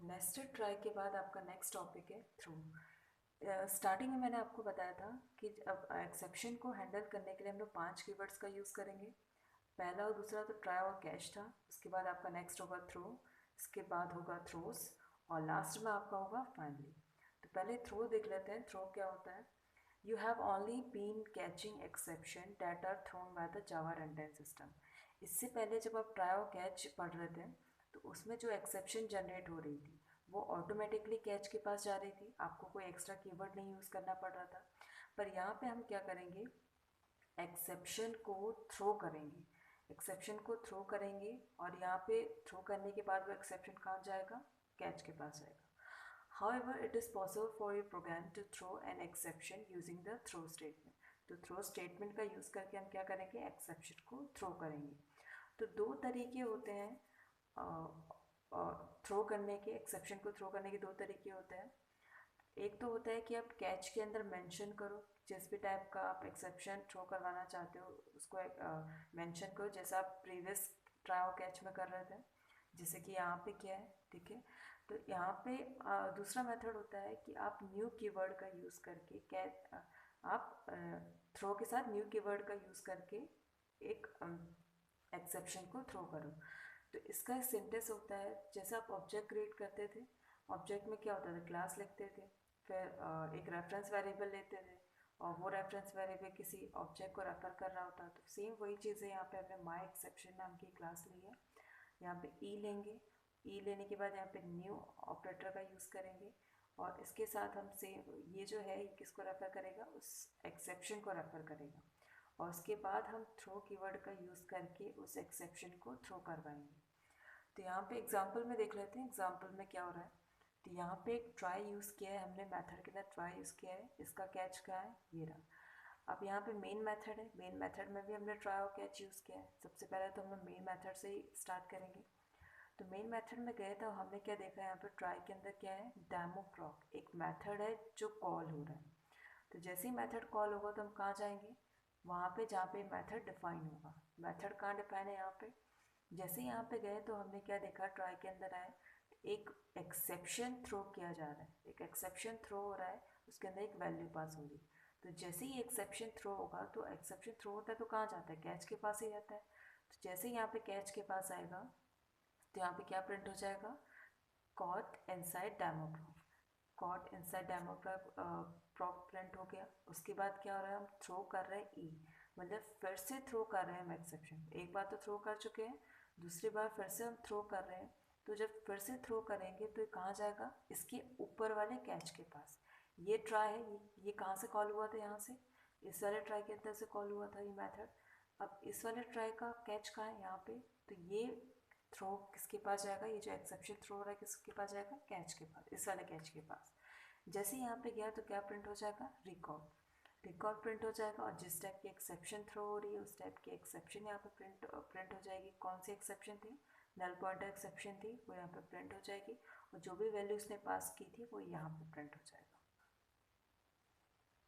Nested try के बाद आपका नेक्स्ट टॉपिक है थ्रू। स्टार्टिंग में मैंने आपको बताया था कि अब एक्सेप्शन को हैंडल करने के लिए हम लोग 5 कीवर्ड्स का यूज़ करेंगे। पहला और दूसरा तो ट्राई और कैच था, उसके बाद आपका नेक्स्ट होगा थ्रो, इसके बाद होगा थ्रोस और लास्ट में आपका होगा फाइनली। तो पहले थ्रो देख लेते हैं। थ्रो क्या होता है? You have only been catching exception that are thrown by the Java run time system. इससे पहले जब आप ट्राई और कैच पढ़ रहे थे तो उसमें जो एक्सेप्शन जनरेट हो रही थी वो ऑटोमेटिकली कैच के पास जा रही थी, आपको कोई एक्स्ट्रा कीवर्ड नहीं यूज़ करना पड़ रहा था। पर यहाँ पे हम क्या करेंगे, एक्सेप्शन को थ्रो करेंगे। एक्सेप्शन को थ्रो करेंगे और यहाँ पे थ्रो करने के बाद वो एक्सेप्शन कहाँ जाएगा? कैच के पास जाएगा। However, it is possible for your program to throw an exception using the throw statement. तो थ्रो स्टेटमेंट का यूज़ करके हम क्या करेंगे? एक्सेप्शन को थ्रो करेंगे। तो दो तरीके होते हैं थ्रो करने के, एक्सेप्शन को थ्रो करने के दो तरीके होते हैं। एक तो होता है कि आप कैच के अंदर मेंशन करो, जिस भी टाइप का आप एक्सेप्शन थ्रो करवाना चाहते हो उसको मेंशन करो, जैसा आप प्रीवियस ट्राई और कैच में कर रहे थे, जैसे कि यहाँ पे क्या है, ठीक है। तो यहाँ पे दूसरा मेथड होता है कि आप न्यू कीवर्ड का यूज़ करके आप थ्रो के साथ न्यू कीवर्ड का यूज़ करके एक एक्सेप्शन को थ्रो करो। तो इसका सिंटेक्स होता है, जैसे आप ऑब्जेक्ट क्रिएट करते थे, ऑब्जेक्ट में क्या होता था? क्लास लिखते थे, फिर एक रेफरेंस वेरिएबल लेते थे और वो रेफरेंस वेरिएबल किसी ऑब्जेक्ट को रेफर कर रहा होता। तो सेम वही चीज़ है यहाँ पे, हमने माई एक्सेप्शन नाम की क्लास ली है। यहाँ पे ई लेंगे, ई लेने के बाद यहाँ पे न्यू ऑपरेटर का यूज़ करेंगे और इसके साथ हम सेम ये जो है ये किसको रेफर करेगा? उस एक्सेप्शन को रेफर करेगा और उसके बाद हम थ्रो कीवर्ड का यूज़ करके उस एक्सेप्शन को थ्रो करवाएंगे। तो यहाँ पे एग्जांपल में देख लेते हैं, एग्जांपल में क्या हो रहा है। तो यहाँ पे एक ट्राई यूज़ किया है हमने, मेथड के अंदर ट्राई यूज़ किया है, इसका कैच क्या है? ये रहा। अब यहाँ पे मेन मेथड है, मेन मेथड में भी हमने ट्राई और कैच यूज़ किया है। सबसे पहले तो हम लोग मेन मेथड से ही स्टार्ट करेंगे। तो मेन मेथड में गए तो हमने क्या देखा, यहाँ पे ट्राई के अंदर क्या है? डेमो प्रॉक एक मेथड है जो कॉल हो रहा है। तो जैसे ही मेथड कॉल होगा तो हम कहाँ जाएंगे? वहाँ पे जहाँ पे मेथड डिफाइन होगा। मेथड कहाँ डिफाइन है? यहाँ पे। जैसे ही यहाँ पे गए तो हमने क्या देखा, ट्राई के अंदर आए, एक एक्सेप्शन थ्रो किया जा रहा है, एक एक्सेप्शन थ्रो हो रहा है, उसके अंदर एक वैल्यू पास हो रही। तो जैसे ही एक्सेप्शन थ्रो होगा तो एक्सेप्शन थ्रो होता है तो कहाँ जाता है? कैच के पास ही जाता है। तो जैसे ही यहाँ पे कैच के पास आएगा तो यहाँ पे क्या प्रिंट हो जाएगा? Cot inside demo प्रॉक। Cot inside demo प्रॉक print हो गया। उसके बाद क्या हो रहा है? हम थ्रो कर रहे हैं ई, मतलब फिर से थ्रो कर रहे हैं हम एक्सेप्शन। एक बार तो थ्रो कर चुके हैं, दूसरी बार फिर से हम थ्रो कर रहे हैं। तो जब फिर से थ्रो करेंगे तो ये कहाँ जाएगा? इसके ऊपर वाले कैच के पास। ये ट्राई है, ये कहाँ से कॉल हुआ था? यहाँ से, इस वाले ट्राई के अंदर से कॉल हुआ था ये मेथड। अब इस वाले ट्राई का कैच कहाँ है? यहाँ पे। तो ये थ्रो किसके पास जाएगा? ये जो एक्सेप्शन थ्रो हो रहा है किसके पास जाएगा? कैच के पास, इस वाले कैच के पास। जैसे यहाँ पे गया तो क्या प्रिंट हो जाएगा? रिकॉर्ड। रिकॉर्ड प्रिंट हो जाएगा और जिस टाइप की एक्सेप्शन थ्रो हो रही है उस टाइप की एक्सेप्शन यहाँ पे प्रिंट हो जाएगी। कौन सी एक्सेप्शन थी? नल पॉइंटर एक्सेप्शन थी, वो यहाँ पे प्रिंट हो जाएगी और जो भी वैल्यू उसने पास की थी वो यहाँ पे प्रिंट हो जाएगी।